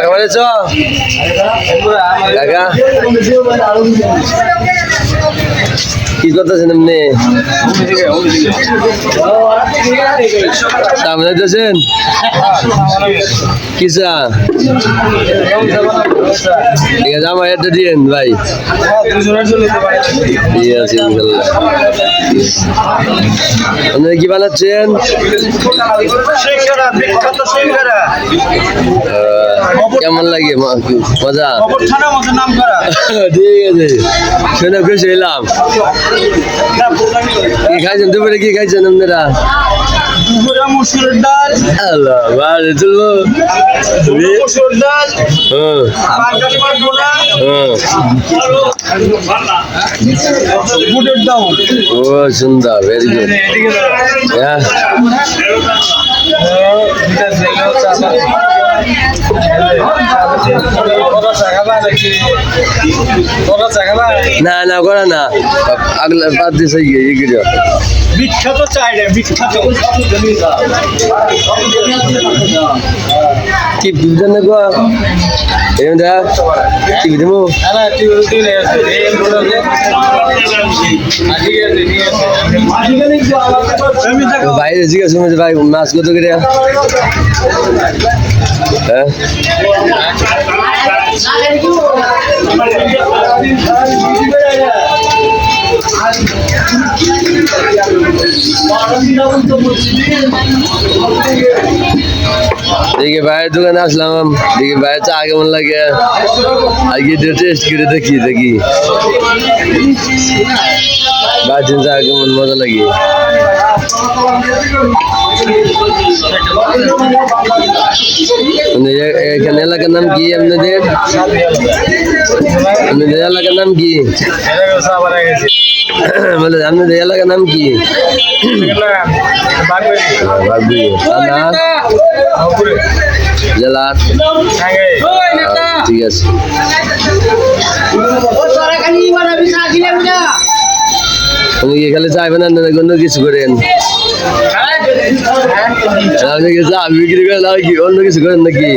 কেমন আছো কাকা? কি করতেছেন এমনি? সামনে যাচ্ছেন কি চা? ঠিক আছে আমার এটা দিয়েন ভাই। ঠিক আছে আপনারা কি বানাচ্ছেন? কেমন লাগে মজা? ঠিক আছে শুনে খুশি হইলাম। কি খাইছেন দুপুরে? কি খাইছেন আপনারা? মসুরের ডাল, আল্লাহ ভালো চলবো। মসুর ডাল, বুটের ডাল। ও সুন্দর, ভেরি গুড। না না করা না আগলা বাদ দিছে বিখ্যাত চাই রে, বিখ্যাত। কি বুঝেন না গো এমদা কি বুঝমু না তুই দিলে এই বললে বাইরে জিজ্ঞাসা করছে ভাই মাছ কত করে? হ্যাঁ দেখি ভাইয়ের দোকানে আসলাম। দেখি ভাইয়ের চা কেমন লাগে আগে টেস্ট করে দেখি ভাইয়ের চা কেমন মজা লাগে। এখানে এলাকার নাম কি আপনাদের? আপনাদের এলাকার নাম কি? মানে আপনাদের এলাকার নাম কি? জেলা? ঠিক আছে। তুমি কি খালি চাইবেন না অন্য কিছু করেন? আপনি কি চা বিক্রি করেন আর কি অন্য কিছু করেন নাকি?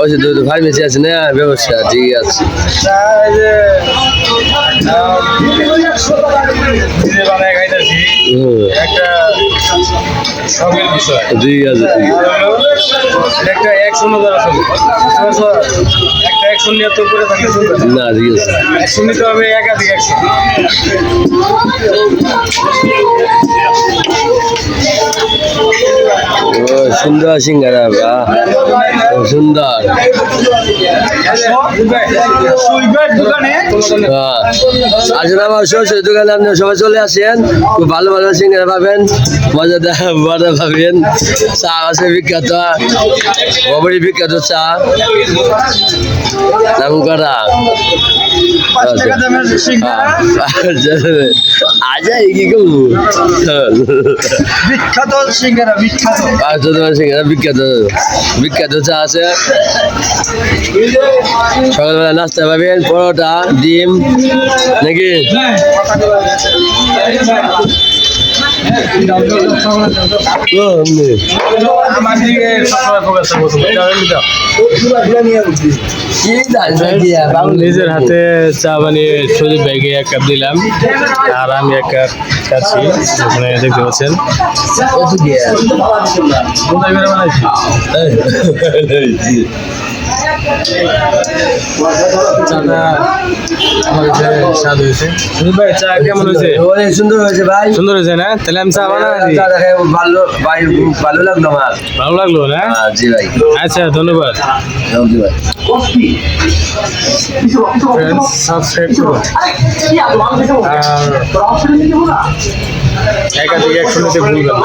ওষুধ ফার্মেসি আছে না ব্যবস্থা? ঠিক আছে। ঠিক আছে একটা অ্যাকশন নিয়ে তো করে থাকি না। ঠিক আছে অ্যাকশন নিতে হবে, একাধিক অ্যাকশন। ও সুন্দর সিঙ্গারা, বাহ সুন্দর। আসেন আমার শ্বশুর দোকানে, আপনি সবাই চলে আসেন। খুব ভালো ভালো সিঙ্গারা পাবেন, মজাদার বড়া পাবেন, চা আছে বিখ্যাত, খবরই বিখ্যাত চা নাম করা। আচ্ছা কি করবো? বিখ্যাত সিঙ্গারা, বিখ্যাত সিঙ্গারা বিখ্যাত, বিখ্যাত চা আছে। সকালবেলা নাস্তা পাবেন, পরোটা, ডিম নাকি? নিজের হাতে চা বানিয়ে সুদীপ ভাইকে 1 কাপ দিলাম আর আমি 1 কাপ খাচ্ছি। ওখানে দেখতে পাচ্ছেন চাটা আমার কাছে স্বাদ হয়েছে। সুদীপ ভাই চা কেমন হয়েছে? অনেক সুন্দর হয়েছে ভাই। সুন্দর হয়েছে না? তাহলে আমি চা বানাই ভালো ভাই, ভালো লাগলো আমার। ভালো লাগলো না? জি ভাই। আচ্ছা ধন্যবাদ। সাবস্ক্রাইব করুন আর একাধিক অ্যাকশন নিতে ভুলবেন না।